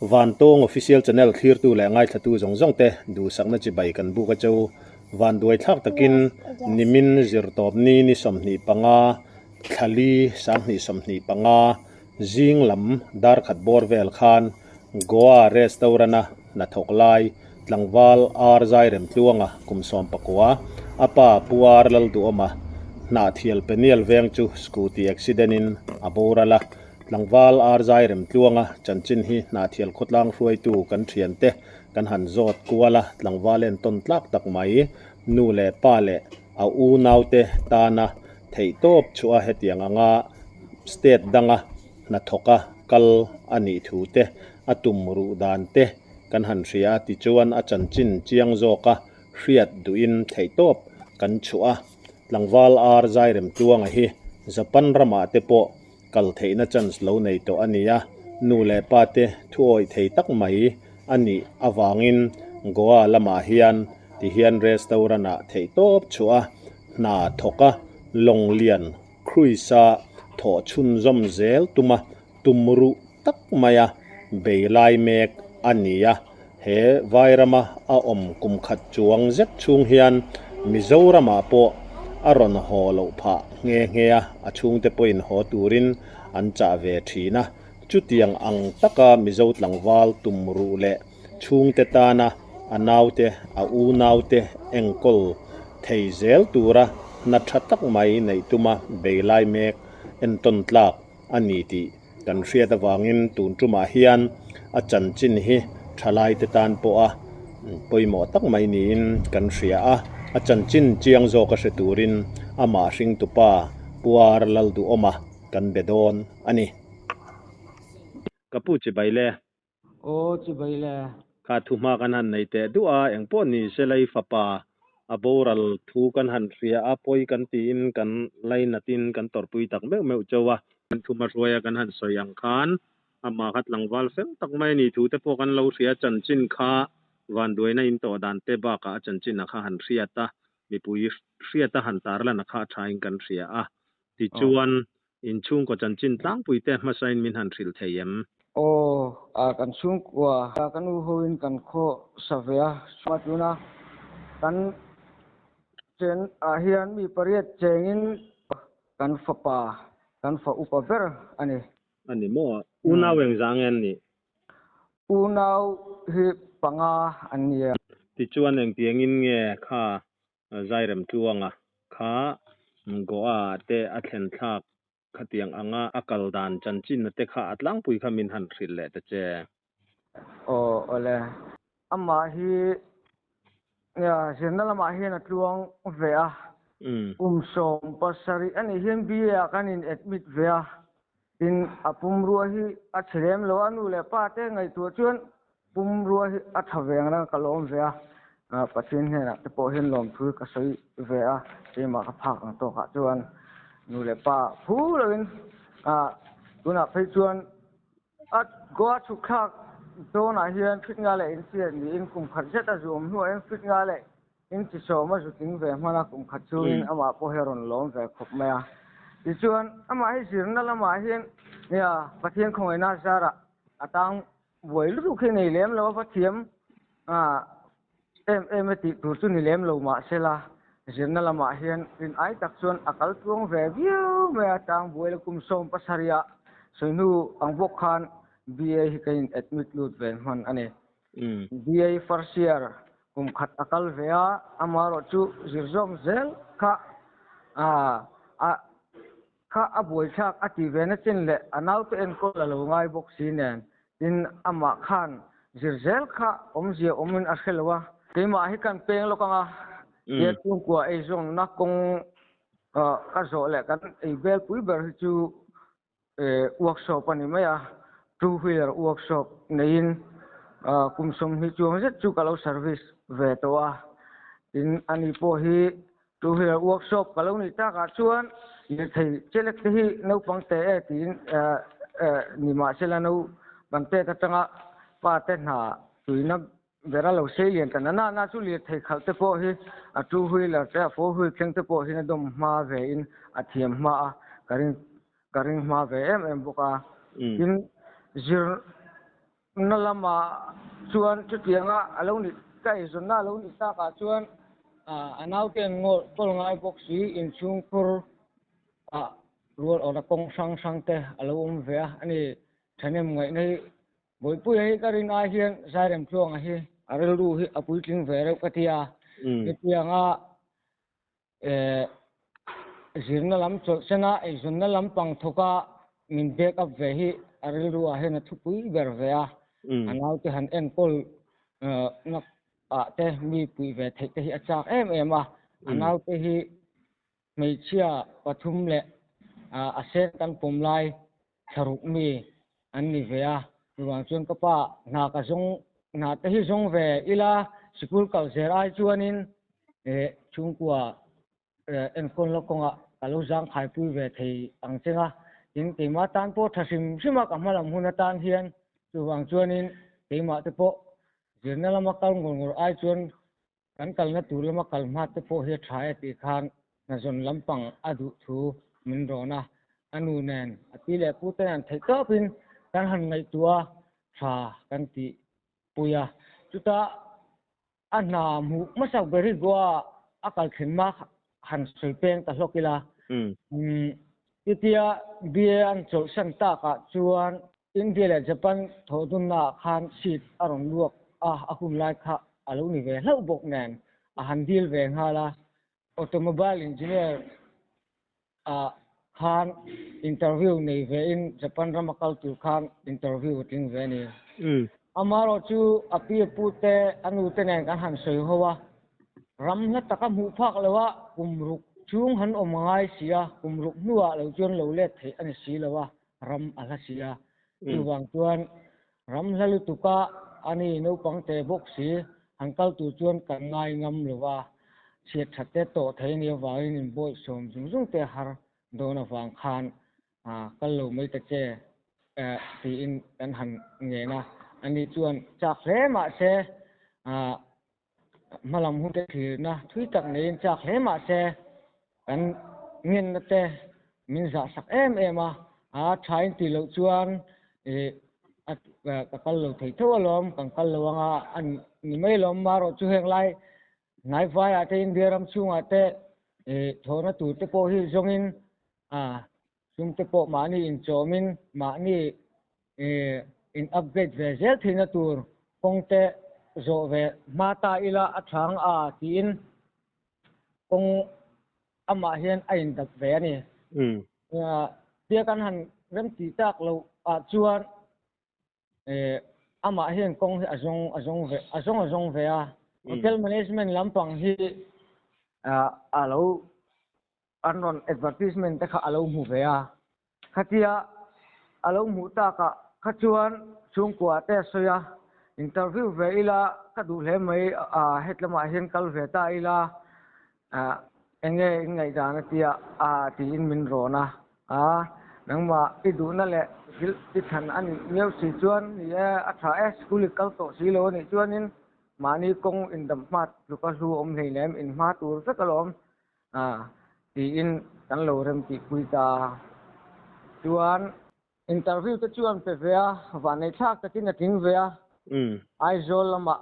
van tong official channel thlir tu le ngai thatu zongjong te du sakna chi bai kan bu ka chau van duai thak takin nimin zirtop ni somni panga thali sangni somni panga jinglam dar khat bor vel khan goa restaurant na thoklai tlangwal arzai rem tluanga kumsom pakwa apa puar lal du oma na thial penial veng chu scooty accident in aborala tlangwal arzai rem tluanga chanchin hi na thial khotlang hruai tu kan thian te kan han zot kuala tlangwalen ton tlak tak mai nu le pa le a u naute tana thei top chua hetiang anga state danga na thoka kal ani thu te atum ru dan te kan han ria ti chuan a chanchin chiang zoka hriat duin thei top kan chua tlangwal arzai rem tluanga hi japan rama te po kal theina chance lo nei to ania nu le pa te thuoi thei tak mai ani awangin goa lama hian ti hian restaurant a thei top chua na thoka longlian kruisa tho chun zom zel tuma tumru tak maya beilai mek ania he vairama a om kum khat chuang zet chung hian mizorama po aron holo pha nge a chung te poin ho turin an cha ve thina chutiang ang taka mizo tlangwal tumru le chung te tana anaute a u naute engkol theizel tura na thatak mai nei tuma beilai mek enton tlak ani ti kan hriat awangin tun tuma hian a chanchin hi thalai te tan po a poimo tak mai ni in kan hria a chanchin chiang zo ka hreturin ama hring tupa puar lal du oma kan bedon ani kapu chi baile o chi baile ka thuma kan han nei te du'a engpo ni selai fapa aboral thu kan han ria a poi kan ti in kan lainatin kan torpui tak meu chowa kan thuma roya kan han soyang khan ama khat langwal fem tak mai ni thu te po kan lo ria chanchin kha wan duina in to dan te ba ka chanchin kha han ria ta mi pui ria ta han tar la na kha thain kan ria a ti chuan in chung ko chanchin tlang pui te ma sain min han thil theyem kan chung kwa kan u hoin kan kho savya swatuna kan chen hian mi pariat chengin kan fapa kan fa upaber ani mo una weng zangen ni unau hi panga ania ti chuan eng tiangin nge kha zairem tuanga kha goa te a thlen thak khatiang anga akal dan chanchin te kha atlang pui khamin han thril le te che ole amma hi ya jenala ma hi na tluang ve a som pasari ani hian bia kanin admit ve a in apum ruwa hi a threm lo anu le pa te ngai tu chuan pum ruwa hi a thaveng ra kalom ve a pathin he na te po hin lom thu ka soi ve a te ma ka phak ang to ka chuan nu le pa phu lovin tuna phei chuan a go chu khak to na hian phit nga le in sian ni in kum khat zeta zum hu en phit nga le in chi so ma zu ting ve mana kum khat chu in ama po heron lom ve khop ma ya ti chuan ama hi sir na lama hian ya pathian khoi na zara atang voi lu khe nei lem lo pathiam em ti tu chu ni lem lo ma sela jirna lama hian in ai tak chuan akal tuang ve viu me atang voi kum som pasaria soinu ang bok khan BA hi kain admit lut ve man ani BA first year kum khat akal ve a amaro chu zirzom zel kha kha aboi thak ati ve na chin le anau te en ko lo ngai bok sinen in ama khan zirzel kha omje omin akhelwa keima hi kan peng lo kanga ye tung kwa e zong na kong ka zo le kan e bel pui ber chu workshop ani maya two wheeler workshop nein kumsom hi chuang zet chu kalo service ve to a in ani po hi two wheeler workshop kalo ni ta ka chuan ye thei chelek hi no pangte e tin ni ma chela no bangte ta tanga pa te na tuina vera lo sei lian kan na chu li thei khal te po hi a two wheeler te four wheeler theng te po hi na dom ma ve in a thiam ma karing ma ve em boka in นั่นละมาชวนจุดเตียงอ่ะเรานี่ใกล้ส่วนหน้าเรานี่ตากาชวนอันเอาเตียงงอก็ลงไอ้พวกสีอินชุงปุรรัวออกกงสังเตะเราเวียอันนี้ฉันยังไงในบ่อยปุ้ยให้การินอาเฮียนใส่เรื่องช่วงอาเฮียอะไรรู้ที่อปุยจริงเวียเราก็ที่เตียงสินนั่นลำชนะไอ้ส่วนนั่นลำปังทุกะมินเบกอัพเวียอะไรรู้อาเฮียนทุกปุยเบอร์เวียอันเอาที่หันเอ็นกอลนักเตะมีปุยเวียเทคที่อาจารย์อันเอาที่ไม่เชื่อปฐุมเละอาเซนกันปุ่มไล่สรุปมีอันนี้เวียระหว่างชวนกับป้านาคจงนาเตหิจงเวียอีลาสกุลเก่าเสียไอชวนินชุงกัวเอ็นคนละกงกาลุจังขายปุยเวียที่อังเซงยิงตีมาตันโปทัสิมสิมากับมาลำหุนตันเฮียนระหว่างชวนินตีมาเตโปเจนนั่นละมากัลงงไอชวนกันกัลนัดตูละมากัลมาเตโปเฮียทายตีขานนั่นส่วนลำปังอดุทูมินโรนะอันนู้นเองที่เล็กพูดแต่นั้นที่ก็เป็นการหันในตัวชากันที่ปุยจุดอันน่ามูมาสักเบริกว่าอากาศขึ้นมาหันสวยเป็นตลอดเวลาที่เบียอันโจสันตากะชวนอินเดียและญี่ปุ่นทอดุนนาขันสิทธิ์อารมณ์ลวกคุมไล่ค่ะอารมณ์นี้เวลาอุบกแนนหันดีลเวงฮาละautomobile engineer khan interview nei ve in japan ramakal tu khan interview ting ve ni amaro chu api pute anu tenen kan han soi howa ram na taka mu phak lewa kumruk chung han omangai sia kumruk nuwa lo chon lo let the an si lewa ram ala sia tuwang tuan ram lalu tuka ani no pangte bok si hankal tu chuan kan ngai ngam lewa siat thatte to theini wain in boi som jung te har dona wang khan kallo mai ta che ti in kan han nge na ani chuan chak hle ma se malam hu te thi na thui tak nei chak hle ma se kan ngin na te min za sak thain ti lo chuan ka kallo thei thawalom kan kallo anga an ni mai lom maro chu heng lai nai vai ate indiaram chung ate thona tu te po hi zongin chung te po mani in chomin mani in upgrade ve zel thina tur kongte zo ve mata ila athang tin kong ama hian ain dak ve ani tia kan han rem ti tak lo chuan ama hian kong azong ve hotel management lampang hi alo anon advertisement ta kha alo mu ve khatia alo mu ta ka khachuan chung kwa te soya interview ve ila ka du le mai hetlama hian kal ve ta ila enge ngai da na tia ti in min rona nangma ti du na le gil ti than an meu si chuan ni atha school kal to si lo ni chuanin mani kong in dam mat luka su om nei lem in ma tur sa kalom ti in kan lo rem ti puita chuan interview ta chuan pe vea wa nei thak ta tin ating vea ai zol lama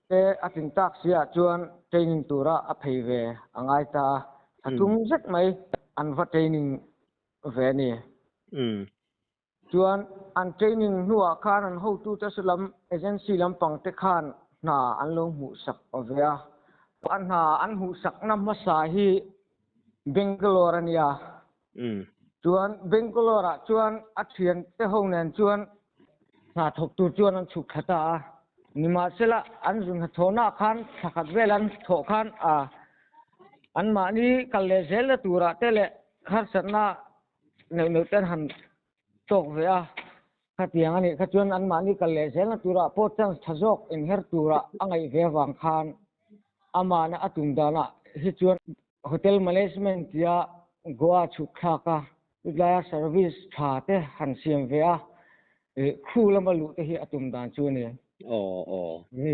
te ating tak sia chuan training tura a phei ve angai ta atung zet mai an va training ve ni chuan an training nuwa khan an ho tu ta sulam agency lam pang te khan na an long mu sak ovea an hu sak na masa hi Bangalore ania chuan Bangalore chuan athian te honen chuan na thok tu chuan an chuk khata nima sela an jun thona khan thakat velan tho khan an mani kalle zel tura tele khar sanna ne ten han tok vea khatiang ani khachuan an mani kalle zel tura potang thajok in her tura angai ve wang khan amana atungdana hi chuan hotel management ya goa chukha ka ulaya service thate han siam vea khulama lu te hi atumdan chu ni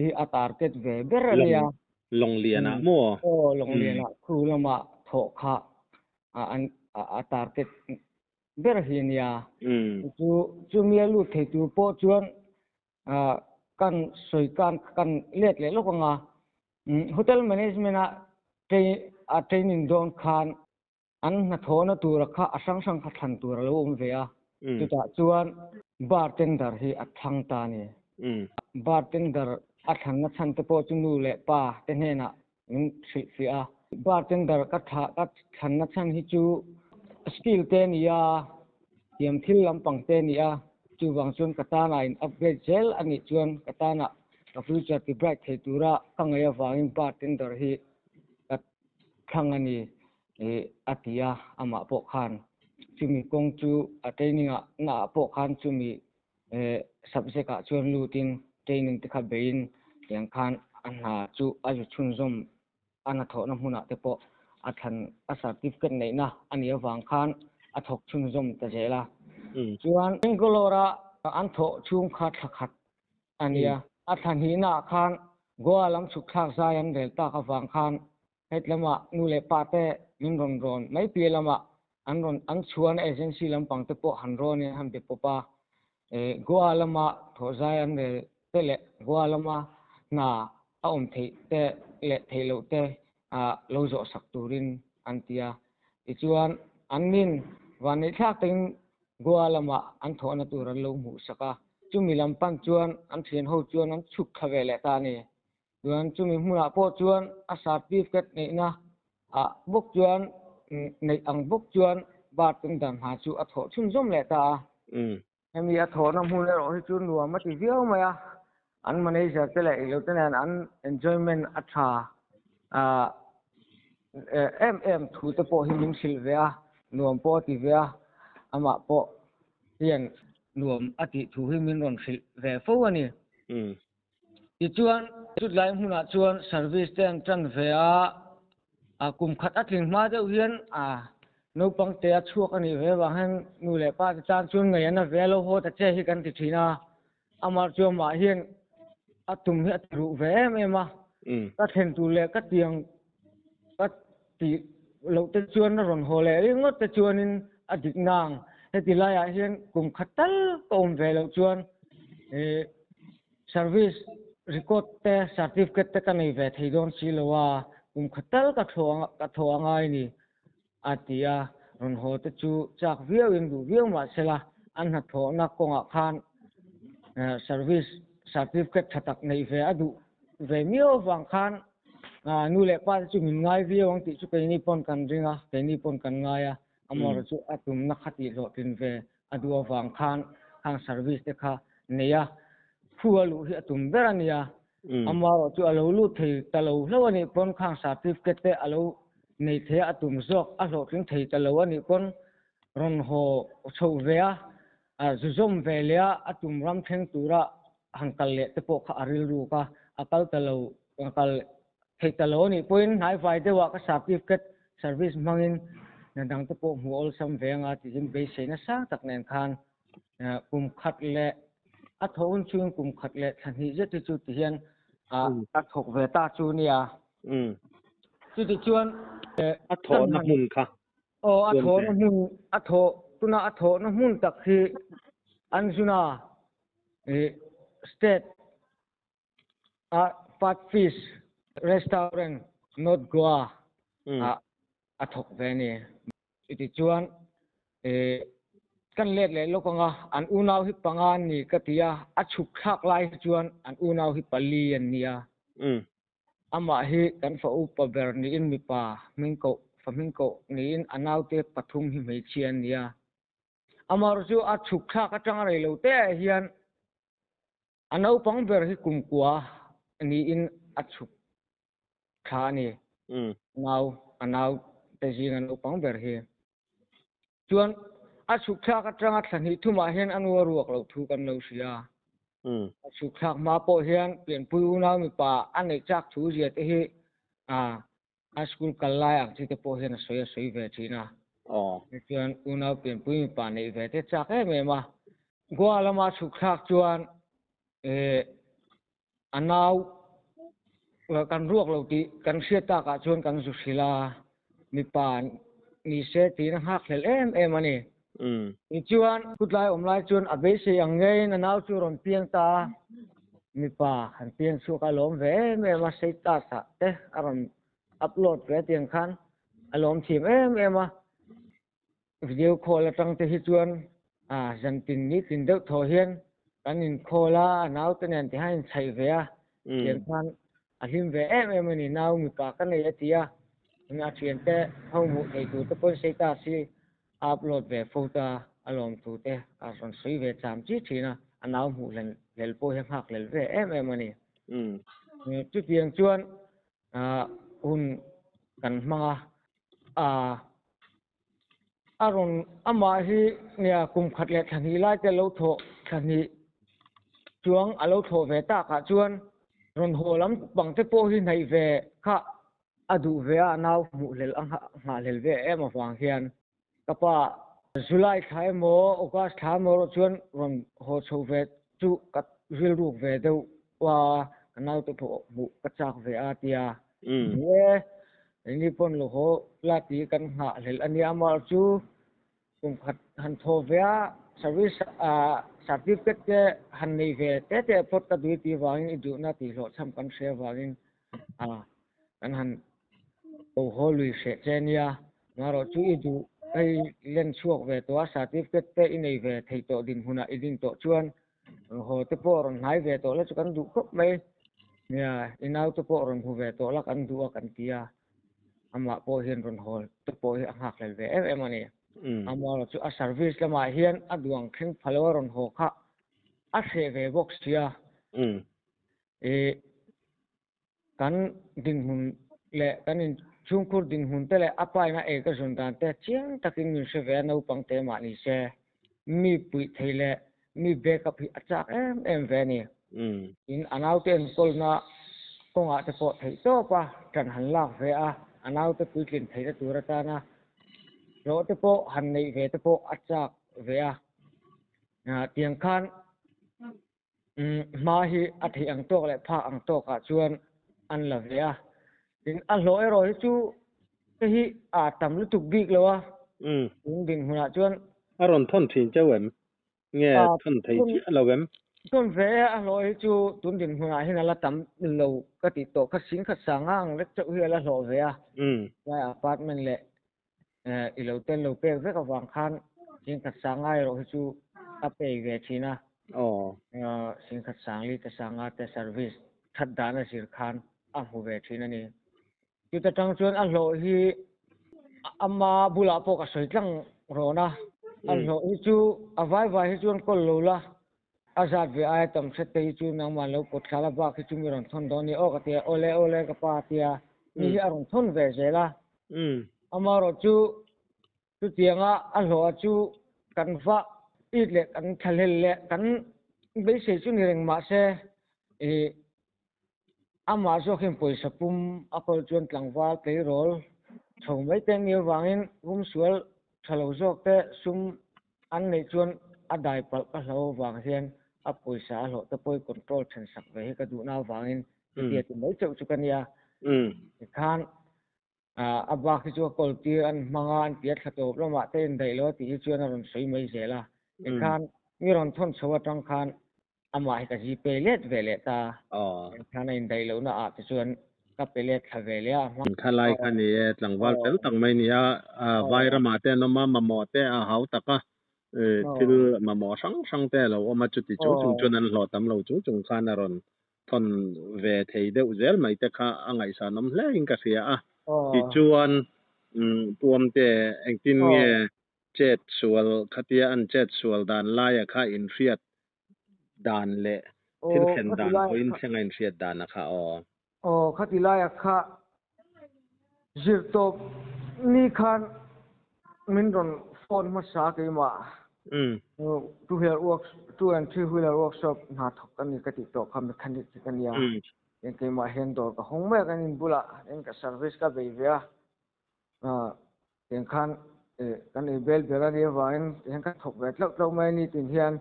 hi atarket ve berania long liana mo long liana khulama tho kha an atarket ber hinia chu mia lu thei tu po chuan kan soi kan let le lokanga hotel management a training don khan an na thona tur kha asang kha than tur lo ve a tuta chuan bartender hi a thang ta ni bartender a than na chan te po chu nu le pa te ne na fi a bartender ka than na chan hi chu skill te ni ya tiam thil lampang te ni a chu wang chun katana in upgrade gel ani chuan katana ka future ti bright thei tura kangaya wangin bartender hi ka thangani atia ama po khan chumi kong chu training a na po khan chumi subject a chuan lutin training te kha bein yang khan anha chu aju chunzom ana thona huna te po athan a certificate nei na ani awang khan athok chunzom ta jela chuan Bangalore an tho chung kha thakhat ania athan hi na khan goa lam chuk thak zayan del ta ka wang khan hetlama nu le pa te min ron mai pi lama an chuan agency lam pang te po han ron ni han be popa goa lama tho zayan del te le goa lama na aum thei te le thei lo te lo zo sak turin antia ti chuan anmin wani thak ting goa lama an thona turan lo mu saka chumi lampan chuan an thian ho chuan an chuk khawe le ta ni chuan chumi hmuna po chuan a certificate nei na bok chuan nei ang bok chuan bartender ha chu a tho chun zom le ta hemi a thona hmu le ro hi chu nuam ma ti viau maya an manager te le lo te an enjoyment a tha thu te po hi min sil ve a nuam po ti ve a ama po hian nuam ati thu hi min ron sil ve fo ani ti chuan chut lai hmuna chuan service ten tran ve a kum khat atling ma deuh hian no pang te a chuak ani ve wa han nu le pa chan chuan ngai ana ve lo ho ta che hi kan ti thina amar chu ma hian atum hi atru ve me ma ka then tu le ka tiang ka ti lo te chuan na ron ho le ngot te chuan in adik nang heti lai a hian kum khatal kom ve lo chuan service record te certificate te ka nei ve thei don si lo wa kum khatal ka thawang ngai ni atia ron ho te chu chak viau in du viau ma sela an ha tho na konga khan service certificate thatak nei ve adu ve mio wang khan nu le pa chu min ngai viau ang ti chu pe ni pon kan ringa pe ni pon kan ngaya amor chu atum na khati lo tin ve adu awang khan hang service te kha neya phualu hi atum berania amar chu alo lu thei talo hlawani pon khang certificate te alo nei the atum zok a lo tin thei talo ani pon ron ho chho ve a zuzom ve le atum ram theng tura hangkal le te po kha aril ru ka akal talo akal thei talo ni point nai vai de wa ka certificate service mangin na dang te po mu ol sam venga ti jin be se na sa tak nen khan kum khat le a thon chung kum khat le than hi je ti chu ti hian a thok ve ta chu nia chu ti chuan a tho na mun kha a tho na mun a tho tuna a tho na mun tak hi an juna state pat fish restaurant not goa a thok ve ni ti chuan kan let le lokanga an unaw hi panga ni katia a chuk thak lai chuan an unaw hi pali an nia ama hi kan fa upa ber ni in mi pa mingko ni in anaw te pathum hi mei chian nia amar chu a chuk thak atang rei lo te hian anaw pang ber hi kumkua ni in a chuk tha ni anaw te jing anaw pang ber hi chuan a chuk thak atanga thlan hi thuma hian anwa ruak lo thu kan lo sia a chuk thak ma po hian pian pui unaw mi pa anei chak thu zia te hi a school kalai ang chi te po hian soi ve thina chuan unaw pian pui mi pa nei ve te chak me ma goa lama chuk thak chuan anaw kan ruak lo ti kan sia ta ka chuan kan zu sila mi pa ni se ti na hak hlel em ani อีจวนกุดไลอมไลจวนอเบเสียงเงยนาวจูรอนเปียงตามีป่าหันเปียงสุกอารมณ์เวเมมาเซตาสะเตอารมณ์อัปโหลดเวเตียงคันอารมณ์ทีมเมมาวิดีโอคอลตั้งแต่จวนจันตินนี้ตินเด็กทอเฮียนกันอินโคลานาวตันยันที่ให้ใช้เวียเตียงคันอาหิมเวเมมันนี่นาวมีป่ากันในเตียงาเทียนเตห้องมุไอตูตะปนเซตาซีอัปโหลดเวโฟตาอารมณ์ตูเตอาสอนสวยเวจามจีทีนะอันนาวมุเลลโปเฮงหักเลลเวเมมันนี่จุดเตียงจวนอุ่นกันมาอารมณ์อามาฮีเนี่ยกุมขัดเล็ดทันทีไล่จะเล่าโถทันทีจวงอาเล่าโถเวตากะจวนรอนโหลำบังเตโปหินในเวค่ะอดูเวอนาวมุเลลอังหาเลลเวมาฟังเฮียนกับว่าจุลัยท้ายโมโอกาสท้ายโมจวนรอนโหโชเวจุกับวิลรูเวเดว่านาวเตโปมุกระจากเวอาเตียนี่ปนโลโหลาตีกันหาเลลอันนี้อามาจูกุมขัดหันโทเวียสวิสcertificate เตหันในเวเตพอดกระดุยตีวางอิดูนาตีโหลดทำกันเสียวางกันหันโอ้โหลุยเสเจเนียมารอจูอิดูไอเล่นช่วงเวตัว certificate เตอินในเวไทยโตดินหุนาอิดินโตชวนโหเตปอรอนหายเวโตแล้วจุกันดูครบไหมเนี่ยอินเอาเตปอรอนหูเวโตแล้วกันดูกันเตียอามาโปเฮียนรอนโหเตปอเฮียหักเลยเวมันนี่อามาเราจะอา service ละมาเฮียนอดวงขึ้นพลวรอนโหค่ะอาเซเวบ็อกซ์เสียกันดินหุ่นเละกันอินช่วงคุรดินหุ่นเตละอภัยนะเอกสุนทานเตเชียงตะกินมิเสเวนูปังเตมานิเซมีปุยเทเลมีเบกับพิอาจากเวนี่อินอันเอาเตนกลนะกงอาเตโปไทโตปะกันหันลากเวอันเอาเตปุยกินไทยตัวระตานะโรเตโปหันในเวเตโปอาจากเวเตียงคันมาฮีอัฐิอังโตกและพาอังโตกชวนอันละเวียดินอันโลเอโรฮิจูที่ตำลุตุกบิกเลยวะดินหัวชวนอารอนทนถิ่นเจ้าเวมเงี้ยทนไทยที่เราเวมต้นเวียอันโลฮิจูตุนดินหัวให้นั่นละตำเรากติโตขัดสิงขัดสังอ่างเล็กเจ้าเฮียละโลเวียในอพาร์ตเมนต์เละอีเราเต้นเราเป๊กเวกับวางคันสิงขัดสังไอโรฮิจูอัปเปย์เวชีนะสิงขัดสังลีแต่สังอาแต่เซอร์วิสทัดดานะสิรคันหูเวชีนั่นนี่อยู่แต่จังชวนอันโลฮีอามาบุลาโปกสวยจังโรนะอันโลฮิจูอวัยวะฮิจูนก็รู้ละอาจารย์วิไอตำเสตฮิจูนังมันเราปวดขาลบากฮิจูมีรอนทนตอนนี้โอกาสโอเลกับปาเตียมีอารมณ์ทนเวเจละอามารจูตุเตียงอันโลจูกันฟ้าอีเล็กกันทะเลเล็กกันเบสจูนี่เรื่องมาเสอามาโจเข้มป่วยสปุ่มอัปจวนหลังว่าเตยโรลชงไม่เต็มอยู่วางินวุ้มสวลฉลองโจกเตะซุ่มอันในจวนอได้ปลก็เราวางเฮียนอัปป่วยสาหลตะป่วยคอนโทรลชันสักไว้ให้กระดูนาวางงินเดียติไม่เจ้าจุกันยาข้านอับบาคิจัวกอลตีอันมังอันเปียดขัดอบแล้วมาเต้นได้แล้วที่จวนอารมณ์สวยไม่เสียละข้านมีรอนทนสวัสดิ์ข้านอามาให้กับจีเปเลตเวเลตาข้านในได้แล้วนะที่จวนกับเปเลตขเวเลียข้าไล่ข้านี่หลังวันเป็นตั้งไม่เนี่ยไวรัสมาเต้นมาหมอเต้เขาตะก็ที่มาหมอสังเต้เราเอามาจุดที่จุงจวนนั้นหลอดตำเราจุงข้านอารมณ์ทนเวทีเดือดเจลไม่แต่ข้าอังไงสานน้ำเล่งกระเสียที่จวนปวมเตเองตินเงี้ยเจ็ดส่วนคดีอันเจ็ดส่วนด้านไล่ข้าอินเฟียดด้านเละที่เห็นด้านเขาอินเชียงอินเฟียดด้านนะคะคดีไล่ข้าจิตตบนี่คันมินดอนฟอนมาสักมาtwo and three wheeler workshop นาทกันนี่กติโตคำเป็นคันดิกันยายังเกี่ยมาเห็นตัวก็หงแม่กันอินบุละยังกับ service กับเบียยังคันกันอีเบลเบลนี่ว่ายังกันถกแบบเราไม่นี่ตินเฮียน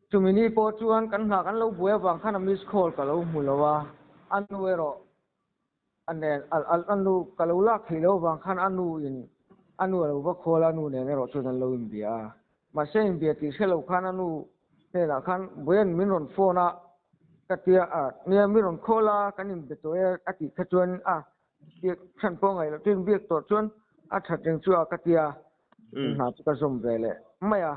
จุมินีโปจวนกันหากันเราบัวบางคันมิสคอลกับเราหมู่ละว่าอันนู้นอันเนี่ยอันนู้นกับเราลักที่เราบางคันอันนู้น anu lo ba khola nu ne ro chu nan lo in bia ma sen bia ti selo khan anu ne la khan boyan min ron phone ka tia ne min ron khola kanin be to ati khachuan ti khan po ngai lo tin biak to chuan that jeng chu ka tia na ka som vele maya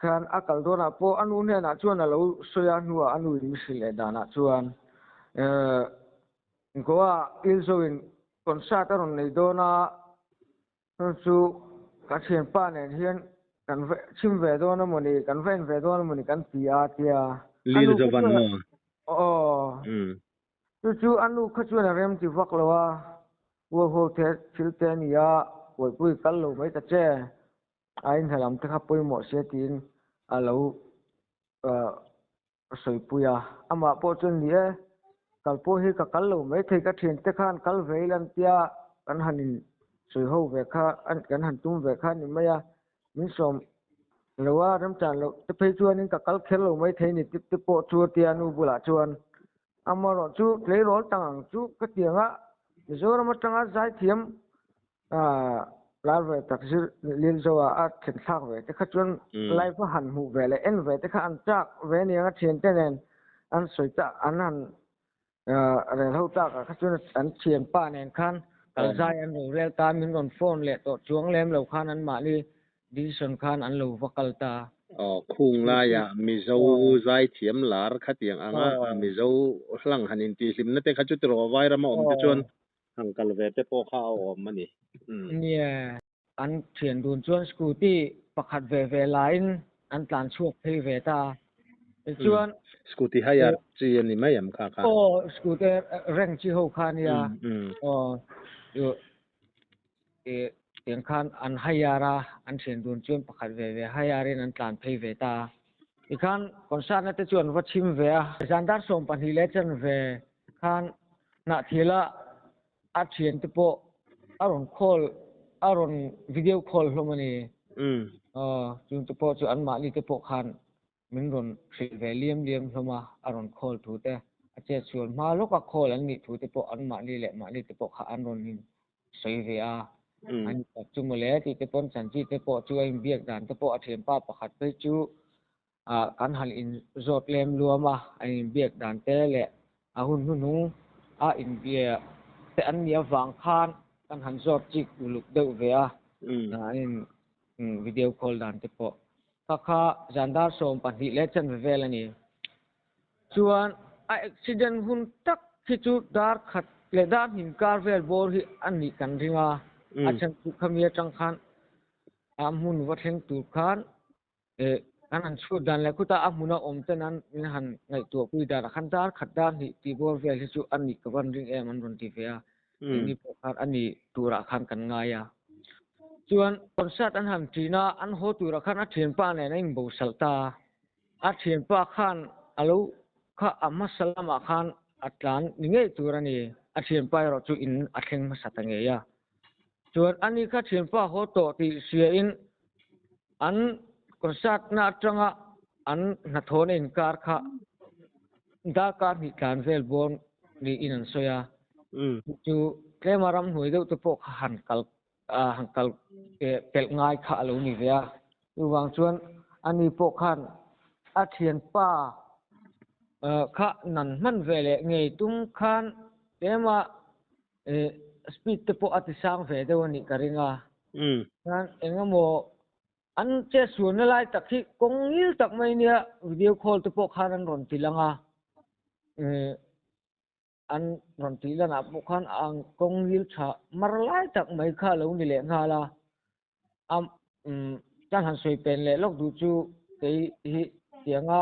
khan akal do na po anu ne na chuan lo soya nuwa anu in sile dana chuan goa ilzoin concert aron nei dona chu ka chen pa ne hian kan chim ve dona moni kan ven ve dona moni kan tia lil zawan mo chu anu khachuan rem ti vak lawa wo ho the chilte nia woi pui kal lo mai ta che ain halam ta khapoi mo se tin alo soi puya ama po chun ni kalpo hi ka kallo mai thei ka thin te khan kal veilan tia kan hanin soi ho ve kha an kan han tum ve kha ni maya min som lawa ram chan lo te phei chuan in ka kal khel lo mai thei ni tip te po chu tia nu bula chuan amaro chu play rol tang chu ka tianga mizoram tanga zai thiam lar ve taksir lil zawa a thlen thak ve te kha chuan live han mu ve le en ve te kha an chak ve ni anga thien te nen an soi ta an han rel ho ta ka chuan an chien pa nen khan kal zai an ro rel ta min ron phone le to chuang lem lo khan an ma ni decision khan an lo vakal ta khung la ya mizo zai thiam lar khatiang anga mizo hlang hanin ti hlim na te kha chu tro vai rama om te chuan hangkal ve te po kha om mani an thian dun chuan scooty pakhat ve lain an tlan chuak phei ve ta chuan scooty haya chi ani mai am kha scooter reng chi ho khan ya yo tiang khan an hayara an thian dun chuan pakhat ve hayarin an tlan phei ve ta ikhan concert na te chuan wa chim ve zandar som pan hi le chan ve khan na thila a thian te po aron call aron video call hlomani chung te po chu an ma ni te po khan min ron thil ve liam hloma aron call thu te a che chuan ma loka call an ni thu te po an ma ni le ma ni te po kha an ron in sei ve an chu mo le ti te pon chan chi te po chu ai biak dan te po a thiam pa pakhat pe chu kan hal in zot lem luama ai biak dan te le a hun nu a in bia te an nia wang khan kan han zot chik uluk deuh ve in video call dan te po kha zandar som pan hi le chan ve la ni chuan a accident hun tak khi chu dar khat le dar him kar vel bor hi an ni kan ringa a chan chu khamia chang khan mun wa theng tu khan kan han chu dan le khuta amuna om tenan in han ngai tu pui dar khan dar khat dar hi ti bor vel hi chu an ni ka ban ring em an ron ti ve ni po khan an ni tura khan kan nga ya chuan concert an han trina an ho tura khan a thian pa ne in bo salta a thian pa khan alo kha amma salama khan atlan ningai turani a thian pa ro chu in a thleng ma satange ya chuan ani kha thian pa ho to ti sia in an concert na atanga an na thon in kar kha da kar ni kan vel bon ni in an soya chu klemaram hnoi deuh te po kha hankal pel ngai kha alo ni ve ruwang chuan ani po khan a thian pa kha nan man vele ngei tum khan tema speed te po atisang ve deuh ani karinga nan engamo an che suan lai takhi kongil tak mai nia video call te po khan an ron tilanga an ron tilana po khan ang kongil tha marlai tak mai kha lo ni le ngala chan han soi pen le lok du chu tei hi tianga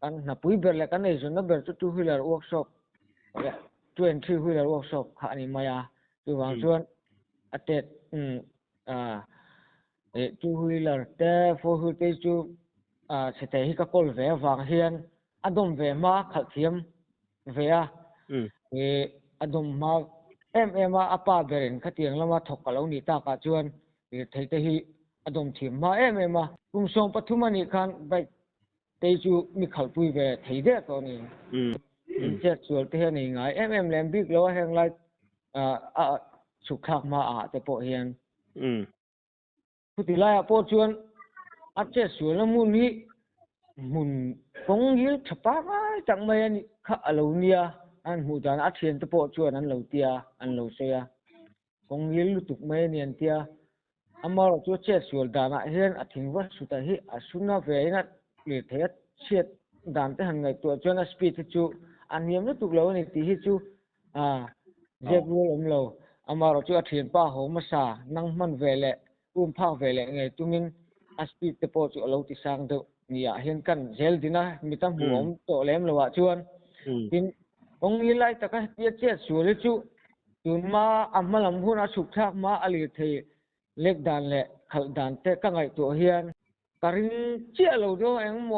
an na pui ber le kan nei zon na ber chu two wheeler workshop 23 wheeler workshop kha ani maya chu wang chuan atet two wheeler te four wheeler te chu se te hi ka kol ve wang hian adom ve ma khal thiam ve adom ma em apa berin khatiang lama thokalo ni ta ka chuan thei te hi adom thim ma em kum som pathumani khan bike te chu mi khal pui ve thei de to ni che chual te ni ngai lem big lo hang lai สุขมาแต่ปอเฮียนพุติลายปอชวนอาจจะสวนละมุนนี้มุนกงยิลฉปาจังไม่อันข้าอโลเนียอันหูดานอาเทียนตะปอชวนอันเหลาเตียอันเหลาเสียกงยิลตุกไม่เนียนเตียอามาเราจะเช็ดสวนดานเฮียนอาทิงวัดสุดท้ายอาสุนัขเวนัดเลียเทียเช็ดดานแต่หันไงตัวชวนสปีดจูอันเนียมตุกเหลานี่ตีฮิจูเจ็บรู้ลมเหลาอามาเราจะเทียนป้าหัวมาซานั่งมันเวลภาคเวลไงตุมินอาสปีดตะปอจูเหลาติสังเดนี่เห็นกันเจลดินะมีตั้งหัวโตเล็มเลยว่าชวนกินองค์นี้ไล่ตะกันเจ็ดสวยจูจุนมาอัมมาลำพูน่ะสุขทักมาอลีเทเล็กดานแหละขัดดานแต่ก็ไงตัวเฮียนการินเจ้าเราด้วยเองโม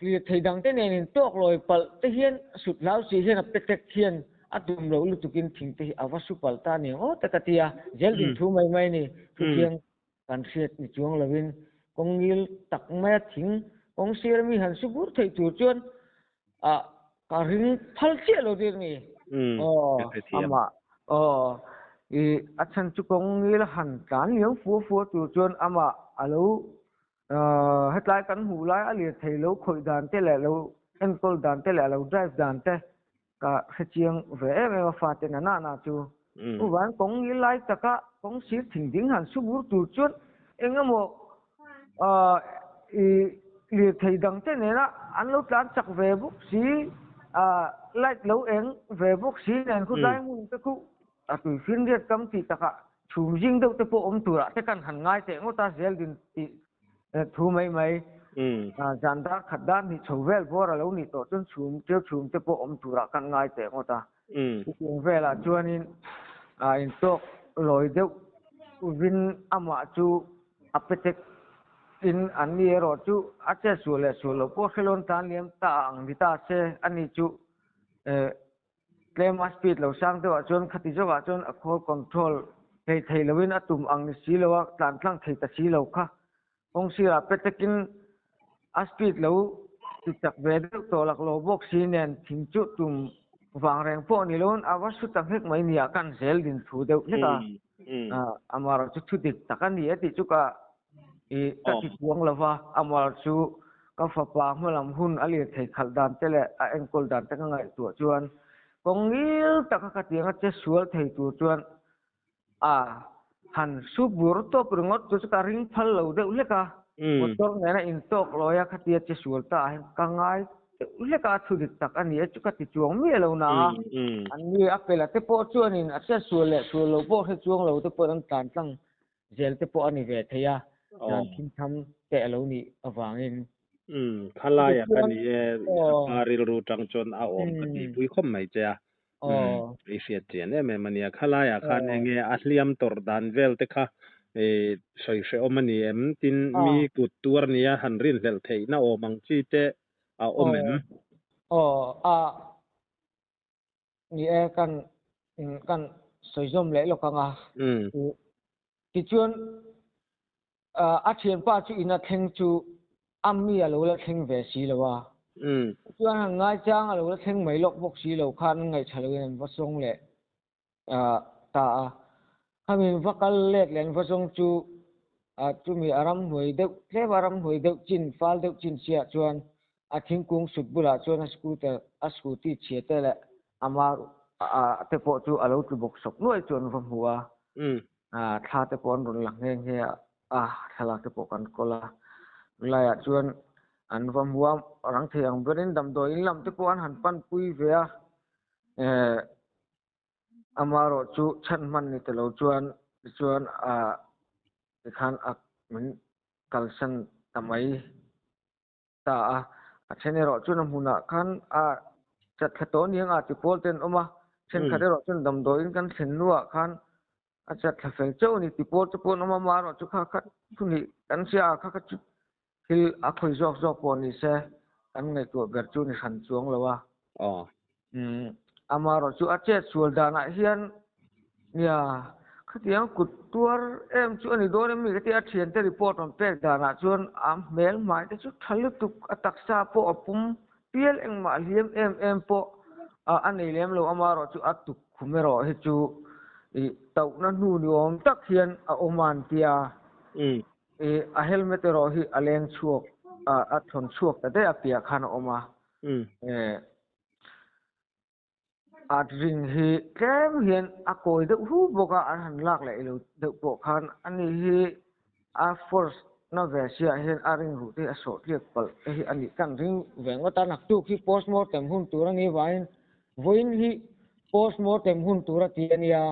ลีเทดังแต่เนี่ยตกลอยปัลแต่เฮียนสุดแล้วสิเฮียนเป็ดเทียนอัดดุมเราลุตุกินทิ้งที่อาวสุปัลตาเนี่ยโอ้แต่กติยาเจลดินทูไม่นี่ทุกอย่างการเสียดนี่จวงละวินกงยิลตักแม่ทิ้งองเสียมีหันสุบุรไทยตัวจวนการินพัลเจ้าเราเดี๋ยวนี้อามาอาจารย์จุกงยิลหันการเลี้ยงฟัวตัวจวนอามาอาลูเหตุไรกันหูไรอะไรไทยเราคุยดานเตะแหละเราเอ็นกอลดานเตะแหละเราไดฟ์ดานเตะก็เชียงเวไม่มาฟาดเตน่าจูวันกงยิลไล่ตะกะกงเสียทิ้งดิ้งหันสุบุรตัวจวนเอ็งโมเรียกไทยดังเช่นนี้นะอันเราการจักเว็บสีไล่เราเองเว็บสีเนี่ยคุณได้มุ่งตะคุตุยฟินเรียกกำติตะกะชูจิงเดาตะปอมตัวแต่กันหันง่ายแต่งว่าตาเซลดินทูไม่จันทร์ขัดด้านนี่ชาวเวลพอเรานี่ต่อจนชูมตะปอมตัวกันง่ายแต่งว่าตาที่เวลาจวนนี้อินโตลอยเดาวินอามาจูอัปเตกอินอันนี้รอจูอาจจะสวยเลยพอเขลอนตานเลี้ยงตาอังดิตาเซอันนี้จูเคลมาสปีดเราสร้างตัวจนขัดที่จะว่าจนคอยคอนโทรลไทยเราวินอัตุมอังนี่สีเราว่าการตั้งไทยตัดสีเราค่ะองค์สีเราเป็นตะกินอัสปีดเราติดจากเวดตัวหลักโลบอกสีเนี่ยทิ้งจุดตุ่มวางแรงพวกนี้แล้วอาวัสุดตั้งเฮกไม่เนี่ยกันเซลดินถูเดียวใช่ไหมอามาเราจุดติดตะกันนี่ติดจุกะตัดที่วงละว่าอามาจูก็ฟ้าปางเมื่อลำหุ่นอะไรไทยขัดดานเจเล่เอ็นกอลดานแต่ก็ไงตัวจวนกงยิลตะกัดยังจะสวยไทยตัวจวนหันสุบุรตัวปรุงอดตัวสกัดริงพัลเราเดือดเล็กอุตรเนี่ยนะอินโตกลอยขัดยังจะสวยตากังไงเล็กสุดตักอันนี้จุกติดจวงมีเราหนาอันนี้อัปเปล่าแต่พอจวนนี่อาจจะสวยเราพอให้จวงเราแต่พอตั้งการตั้งเจลแต่พออันนี้เวทยาการคิดทำแต่เรานี่เอาวางเองข้าลายกันนี่อาริรูจังจนเอาอมกันนี่ปุ้ยคมไม่เจ้าอีเสียเจียนเนี่ยมันเนี่ยข้าลายกันเองอัศลียมตอร์ดันเวลเตค่ะสอยเสียอมันนี่ตินมีกุดตัวเนี่ยหันรินเวลเทยน่าอมังจีเตเอาอมนี่กันสอยจมเละหรอกอ่ะที่ชวนอาเทียนป้าจูอินาเทงจูอามีอะไรละเทงเวสีละว่าชวนหางง่ายจังอะไรละเทงไม่ลกบกสีละคันง่ายเฉลยนั่นว่าทรงเละตาถ้ามีวักเล็กเล่นว่าทรงจูมีอารมณ์หวยเด็กเรียบอารมณ์หวยเด็กจินฟ้าเด็กจินเสียชวนอาทิ้งกุ้งสุดบุระชวนสกูตี้เชียแต่ละอามาแต่พอจูอะไรจูบกศพน้อยชวนฟังหัวถ้าแต่พอรุนหลังเงี้ยถ้าเราจะปกันก็ละลายชวนอันฟังหัวรังเทียงเบรนดำโดยลำแต่พอหันปันปุยเวียอามาโรจูชันมันนี่แต่เราชวนขันมันกัลสันทำไมตาเช่นเราชวนน้ำหุ่นขันจัดขตอนยังจะพูดเต็นออกมาเช่นขันเราชวนดำโดยกันเส้นนัวขันอาจจะถ้าเฟลเจ้านี่ที่พูดจะพูดน้ำมาเราจะข้าคุณนี่กันเสียข้าก็จุดที่คุยจอกปนนี่เสียอันไงตัวเบิร์จูนี่ขันจวงแล้ววะอามาเราจูอาเจ็ดส่วนดานะเฮียนเนี่ยขัดยังกุดตัวจูนี่โดนมีขัดยังเชียนแต่รีพอร์ตมันเป็ดดานะชวนเมลหมายแต่จุดทะลุตุกตักซาปอปุ่มเปียลเองมาเลี้ยมปออันนี้เลี้ยมเราอามาเราจูอัตุกคุมเราให้จู tau na nu ni om tak hian a oman tia a helmet ro hi aleng chuak a thon chuak ta de a pia khan oma a ring hi kem hian a koi de hu boka an han lak le lo de po khan ani hi a force na ve sia hian a ring hu te a so tiek pal hi ani kan ring venga ta nak tu ki postmortem hun turani wain voin hi postmortem hun tura tiania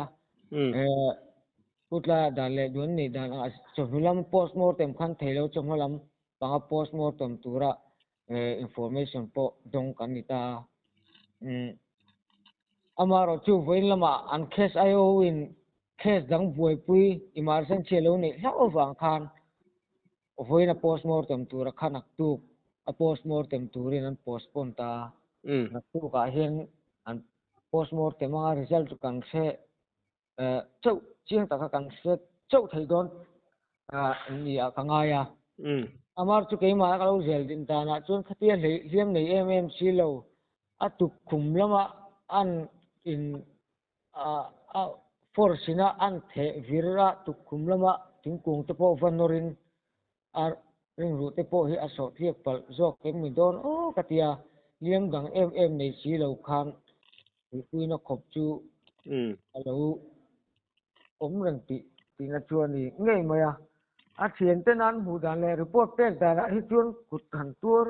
putla dale don ni dan a chonulam postmortem khan thelo chonulam panga postmortem tura information po dong kanita amaro chu voin lama an case ayo in case dang buai pui emergency lo ni la ovang khan voina postmortem tura khanak tu a postmortem turin an postpone ta tu ka hian an postmortem a result kan se chau chiang ta kan se chau thei don ni a kangaya amar chu ke ma ka lo zel din ta na chun khatia liam nei mmc lo a tu khum lama an in forsina an the virra tu khum lama tingkung te po vanorin ar ring ru te po hi a so thiek pal zok ke mi don o katia liam dang nei si lo khan pui na khop chu alo om rang ti na chuan ni ngei maya a thian te nan mu dan le report pek da hi chuan kut han tur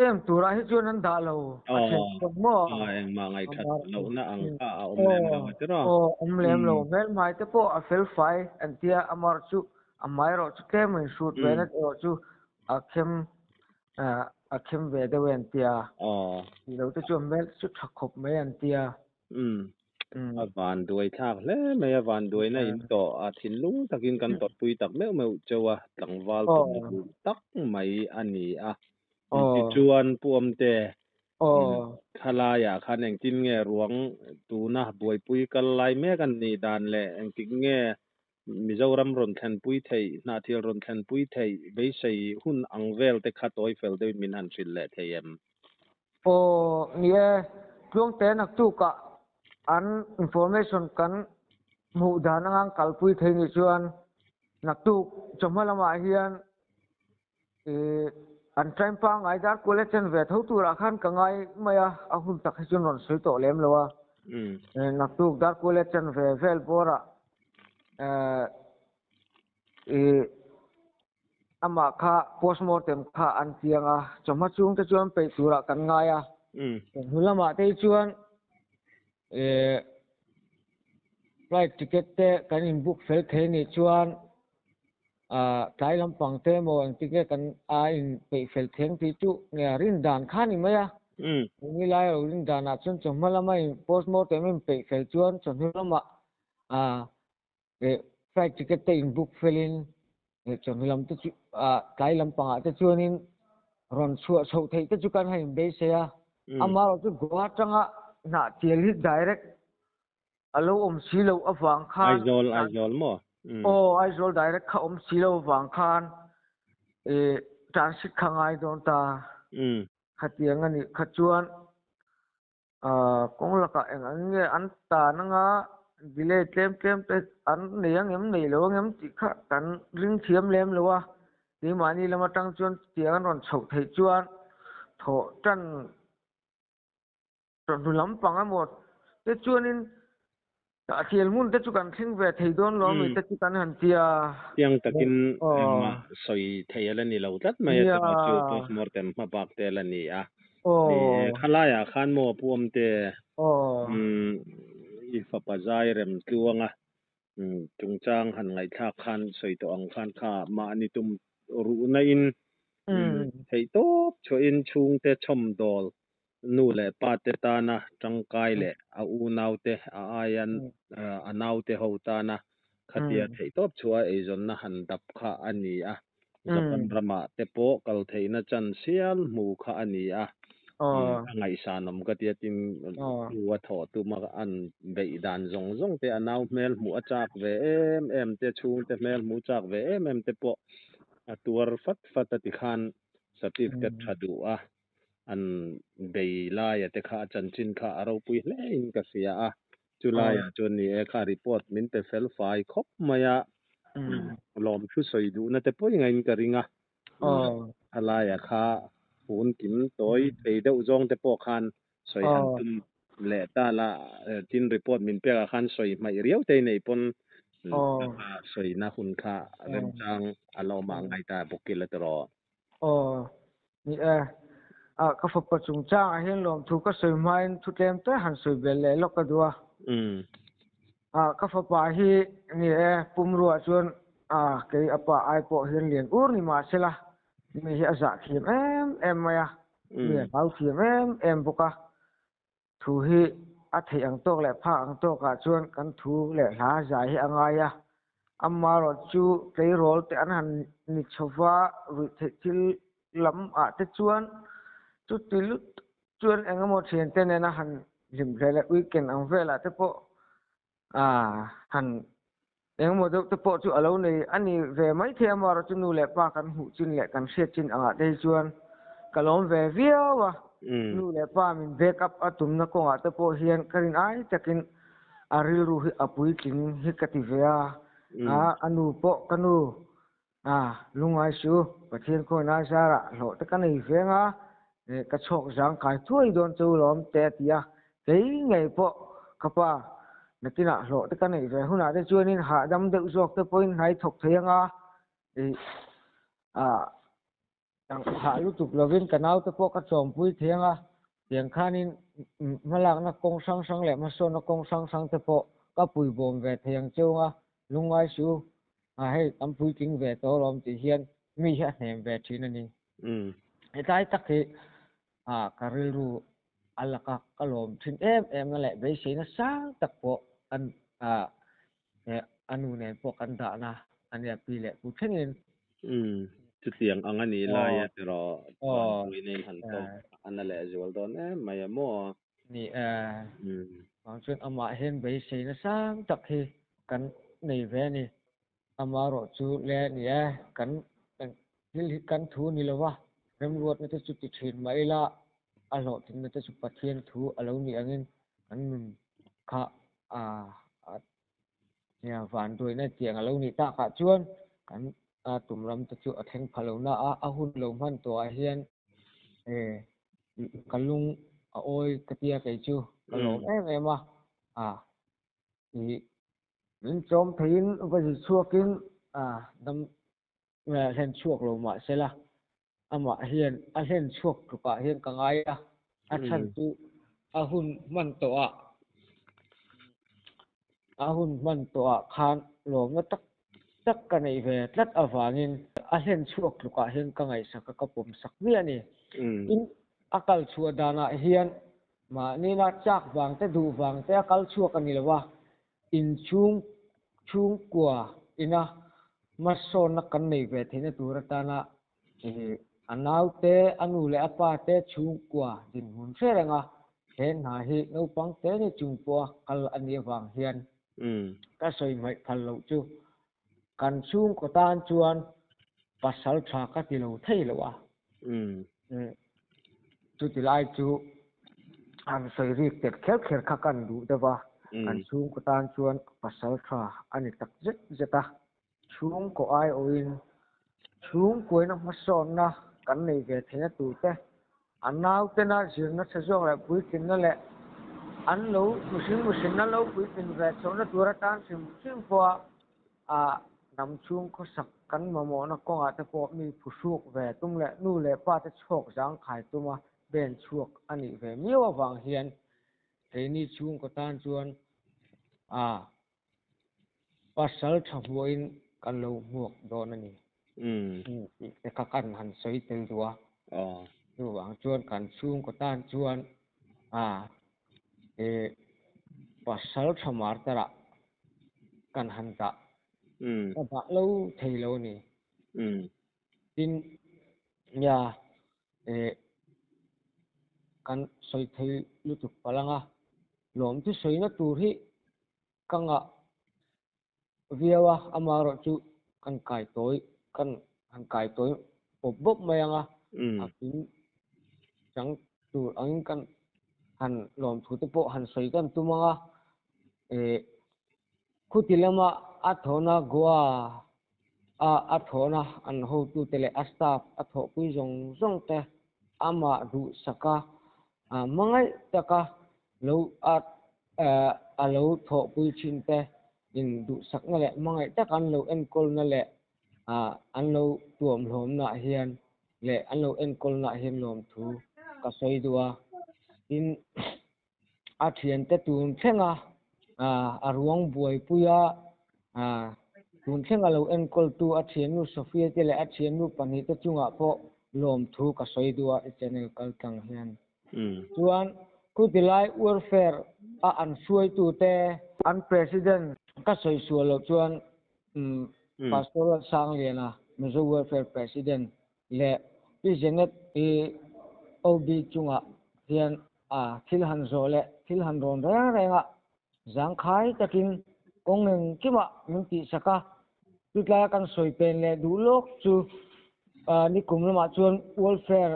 em tura hi chuan an da lo a thian mo eng ma ngai that lo na ang ka om lem lo te ro om lem lo mel mai te po a fel fai an tia amar chu amai ro chu kem in shoot venet ro chu a khem ve de wen tia lo te chu mel chu thakop mai an tia a van duai thak le me a van duai na in to a thin lung takin kan tot pui tak me me chowa tlangwal to tak mai ani a ti chuan puam te khala ya khan eng tin nge ruang tu na buai pui kal lai me kan ni dan le eng tik nge mizoram ron thlan pui thei na thil ron thlan pui thei be sei hun angvel te khatoi fel de min han thil le theim nie tlong te nak tu ka an information kan mu danang kalpui thei ni chuan nak tu chomalama hian an time pa ngai dar collection ve tho tu ra khan ka ngai maya a hun tak hi chun ron soi to lem lowa nak tu dar collection ve vel bora ama kha postmortem kha an tianga choma chung te chuan pe tura kan ngaya hulama te chuan flight ticket te kan in book fel the ni chuan tai lampang te mo ang ticket kan in pe fel theng ti chu nge rin dan khan ni maya ni lai rin dan a chun chomalama in postmortem in pe fel chuan chonulama flight ticket te in book felin chonulam te chu tai lampang a te chuanin ron chua chho thei te chu kan hain be se a amaro chu goa tanga na tieli direct alo om silo awang khan aizol mo aizol direct kha om silo awang khan transit khangai don ta khatiang ani khachuan konglaka eng ange an ta nanga delay tlem te an neyang em nei lo ngem ti kha kan ring thiam lem lowa ti mani lama tang chuan tiang ron chho thei chuan tho tan lam panga mo te chuanin ta thiel mun te chu kan thing ve thei don lo mi te chu kan han tia tiang takin ma soi thei ala ni lo tat mai te chu postmortem ma bak te la ni a ni khala ya khan mo puam te i fa pazai rem tuanga chungchang han ngai thak khan soi to ang khan kha ma ni tum ru na in thei top cho in chung te chom dol nu le pa te ta na tangkai le a u nau te a ayan a nau te ho ta na khatia thei top chua e zon na han dap kha ani a zapan rama te po kal thei na chan sial mu kha ani a ngai sanom ka tia tin wa tho tu ma an bei dan zong te anau mel mu achak ve em te chung te mel mu chak ve em te po atuar fat ti khan certificate thadu a an bei la ya te kha chan chin kha aro pui hle in ka sia a จุลายจนนี่ค่ารีพอร์ตมินเตเฟลไฟครบมายะลอมชุสอยดูนะแต่พอยังไงกะริงะอะไรค่าปูนกินตอยเตเดอุจงแต่พอคันสอยหันตุนแหละตาละทินรีพอร์ตมินเปียกคันสอยไม่เรียวเตในปนสอยนะคุณค่าเริ่มจังอารมณ์ไงตาปกิละตรอนี่ก็ฝกจุงจ้างเห็นลมถูกก็สวยมาทุเต็มแต่หันสวยเบลเลยลกกระดัวก็ฝกป่าฮีนี่ปุ่มรัวจนเกี่ยป่าไอปอเห็นเลี้ยงอูนี่มาเสละมีเหี้ยจักเขียมมายะมีเขาเขียมบุกะถูฮีอัฐยังโตแหละผ้าอังโตกะจวนกันถูแหละหาใจให้อังไงอัมมารจูเตยโรลแต่อันหันนิชวาวิเทติลลำแต่จวนจุดที่ลุจวนเองก็หมดเสียนเต้นนะหันริมเรือวีเกนอังเวลาแต่พอหันเองหมดแต่พอจุอะไรนี่อันนี้เวไม่เทียมว่ารจุนูเล็ปากันหูจินเล็กันเสียจินได้จวนก็ลงเวียวะนูเล็ปามินเบกอัพตุ่มนักกงแต่พอเฮียนกันไอจะกินอาริรูฮิอปุยกินฮิกติเวียอนุปกันูลุงไอชูประเทศคนน่าสาระโหแต่กันไอเวียงกระชกจังกายถ้วยโดนจูหลอมแต่ตีเฮ้ยไงปอกะปานักน่ะโหแต่กันไอเวียหุ่นอาจจะช่วยนี่หาดำเดือดจอกแต่ปอยให้ถกเทียงจังหาลูกตุกลวินกันเอาแต่ปอกระจอมปุยเทียงเสียงข้านี่มาหลักนักกงสังแหละมาโซนนักกงสังแต่ปอก็ปุยบ่มแวเทียงเจ้าลุงไอชูให้ตำปุยกิงแวโตลอมติเฮียนมีแค่แหมแวทีนั่นนี่ไอ้ใจตักที่กะริรูอัลละกะลมทินนั่นแหละเบสินะสังตักปออันอนุเนี่ยปอกันดานะอันเนี่ยปีแหละกูเช่นนี้จุดเสียงอังอันนี้ลายแต่รอวินหันตรงอันนั่นแหละจวลตอนมายามอนี่บางส่วนอามาเห็นเบสินะสังตักที่กันในแวนี่อามารอจูแลเนี่ยกันนี่กันทูนี่ละวะตำรวจมันจะจุดติดเห็นไหมล่ะอร่อยถึงมันจะสุปเทียนทูอะไรนี่อันนี้อันนึงค่ะเนี่ยฝันด้วยนะเจียงอะไรนี่ตาขาจวนกันตุ่มลำตะจุแทงพะโลนะหุ่นลงพันตัวเฮียนกันลุงโอ้ยกะเตียไก่จูกันลงมานี่มันจอมถินไปชั่วกินดำเห็นชั่วลงมาเสร็จละอามาเฮียนเห็นชั่วกุกะเฮียนกังไงฉันตุหุ่นมันตัวหุ่นมันตัวคานหลงมาตักกันไอเวทัดอวานินเห็นชั่วกุกะเฮียนกังไงสักกะผมสักเมียนี่อินอัลชั่วดานะเฮียนมานี่นะจักวางแต่ดูวางแต่อัลชั่วกันนี่ละวะอินชุงกว่าอินะมาโซนกันในเวทีนตัวตานะอันนาวเตอนุเลอปาเตชุงกว่าดินหุ่นเสรงเห็นหาหินูปังเตนี่จุงปัวกัลอันนี้วางเฮียนก็สวยไม่พันเหล่าจูกันชุงก็ตานจวนปัสสาวะก็ติโลเทเลวะจุดที่ไล่จูอันสวยรีบเด็ดเขียวขักันดูแต่ว่ากันชุงก็ตานจวนปัสสาวะอันนี้ตักเจตาชุงก็ไอโออินชุงกวยนะมาสอนนะกันในเวทีนะตูเตอันนาวเตนะจีนนะจะจอกแหละปุยกินนั่นแหละอันโลมุสินนั่นโลปุยกินเวทีนะตัวรัตานสิมฟัวนำชุงก็สักกันมาหมอนะก็อาจจะพอมีผู้ชุกเวตุ้มแหละนู่นแหละป้าจะโชคจังขายตัวมาเบนชุกอันนี้เวมีว่าวังเฮียนเทนี่ชุงก็ตานจวนปัสสาวะทำวินกันโลหมวกโดนนี่แต่กันหันสวยตึงตัวดูหวังจวนกันชุงก็ต้านจวนปัสสาวะทำมาตระกันหันตะก็บะเล่าเทโลนี่ดินยากันสวยเทลุตุพลังหลอมที่สวยนะตูที่กังเวียวอามารจุกันไก่ตัวกันหันไก่ตัวบบมายังกินจังตูอันกันหันหลอมถูตะโปหันใส่กันตัวมัง kutilama athona goa athona an ho tu tele astap atho pui zong te ama du saka mangai taka lo alo tho pui chin te in du sak na le mangai tak an lo enkol na le an lo tuam hlom na hian le an lo enkol na hian lom thu ka soi duwa in a thian te tun thenga a ruang buai puya tun thenga lo enkol tu a thian nu Sophia te le a thian nu pani te chunga pho lom thu ka soi duwa channel kal tang hian chuan kutilai warfare an suai tu te an president ka soi sualo chuan pastoral sang liana Mizo welfare president le president OB chunga hian thilhan zo le thilhan ron renga zangkhai takin kongneng kima minti saka tutla kan soi pen le du lok chu ni kumlama chuan welfare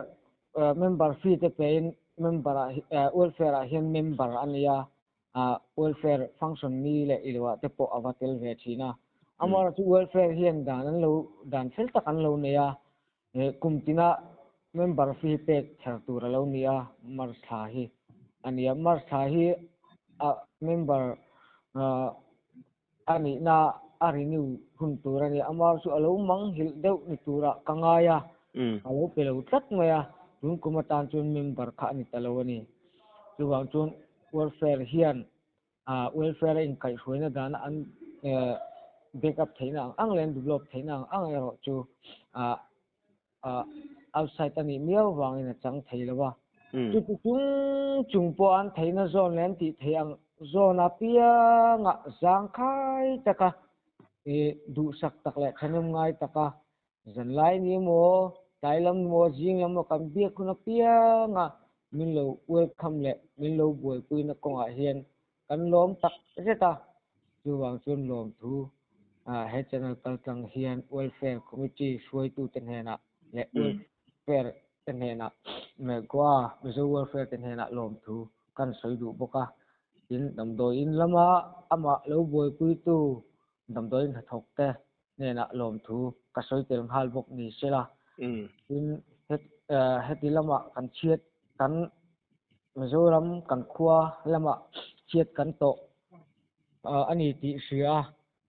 member fee te pen member welfare hian member ania welfare function ni le ilwa te po avatel ve thina amara chu welfare hian dan fel tak an lo neya kumtina member fee pe thar tur lo nia mar tha hi ania mar tha hi member ani na renew hun turani amar chu alo mang hil deuh ni tura kangaya alo pelo tat maya tun kumatan chun member kha ni talo ani chuwang chun welfare hian welfare in kai hruina dan an backup theina anglen develop theina angero chu outside ani miao wangin chang theilawa chu chung po an theina zone len ti theiang zona pia nga zangkhai taka du sak tak le khanum ngai taka zanlai ni mo tailam mo jinglam mo kam bia khuna pia nga minlo welcome le minlo boi puina konga hian kan lom tak zeta chuwang chun lom thu he channel kaltang hian welfare committee suai tu ten hena le welfare ten hena me kwa Mizo welfare ten hena lom thu kan soi du boka in damdoi in lama ama lo boi pui tu damdoi in thok te nena lom thu ka soi tel hal bok ni sela in heti lama kan chiat kan Mizoram kan khua lama chiat kan to ani ti sia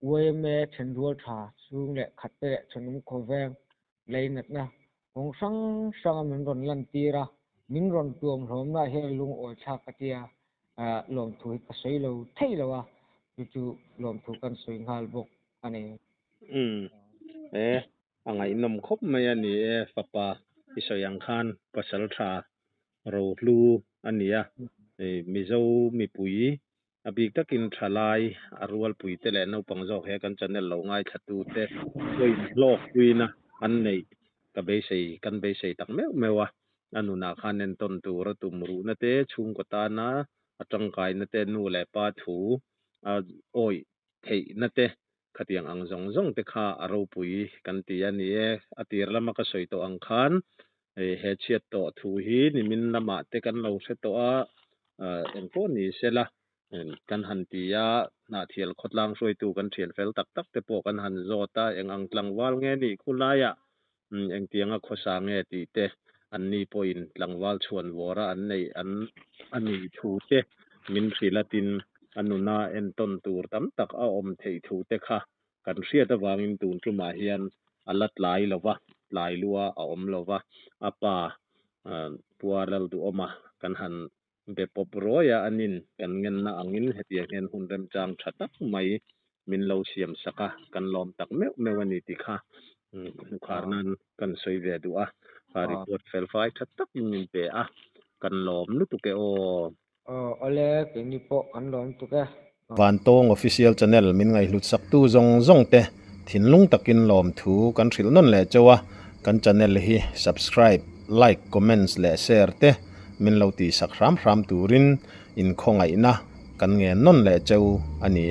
weme thendual tha chung le khatte chunum khoveng leinat na hong sang min ron lan tira min ron tuam hlom na he lung ol tha katia lom thui ka sei lo theilawa chu lom thu kan soi ngal bok ani angai nom khop mai ani papa isoyang khan pasal tha ro lu ania Mizo mi pui abik takin thalai arwal pui te le no pangjok he kan channel lo ngai thatu te koi lok puina an nei ka be sei kan be sei tak mewa anuna khanen ton tu ra tumru na te chung ko ta na atangkai na te nu le pa thu oi thei na te khatiang ang zong te kha aro pui kan ti ani atir lama ka soi to ang khan he chiat to thu hi ni min lama te kan lo se to engko ni sela kan han tia na thial khotlang soi tu kan thial fel tak te po kan han zota engang tlangwal nge ni khulaya eng tianga khosa nge ti te anni point tlangwal chuan wora an nei an ani thu te min thrilatin anuna en ton tur tam tak a om thei thu te kha kan hriat awangin tun tluma hian alat lai lova lai lua a om lova apa puaral du oma kan han be pop roya anin kan ngen na angin hetia ngen hunrem chang thatak mai min lo siam saka kan lom tak mewani ti kha kharnan kan soi ve du report fel fai thatak min pe kan lom nu tu ke ole ke ni po kan lom tu ke Vantong official channel min ngai hlut sak tu zong te thinlung takin lom thu kan thil non le chawa kan channel hi subscribe like comments le share te min lo ti sak ram turin in khongai na kan nge non le chau ani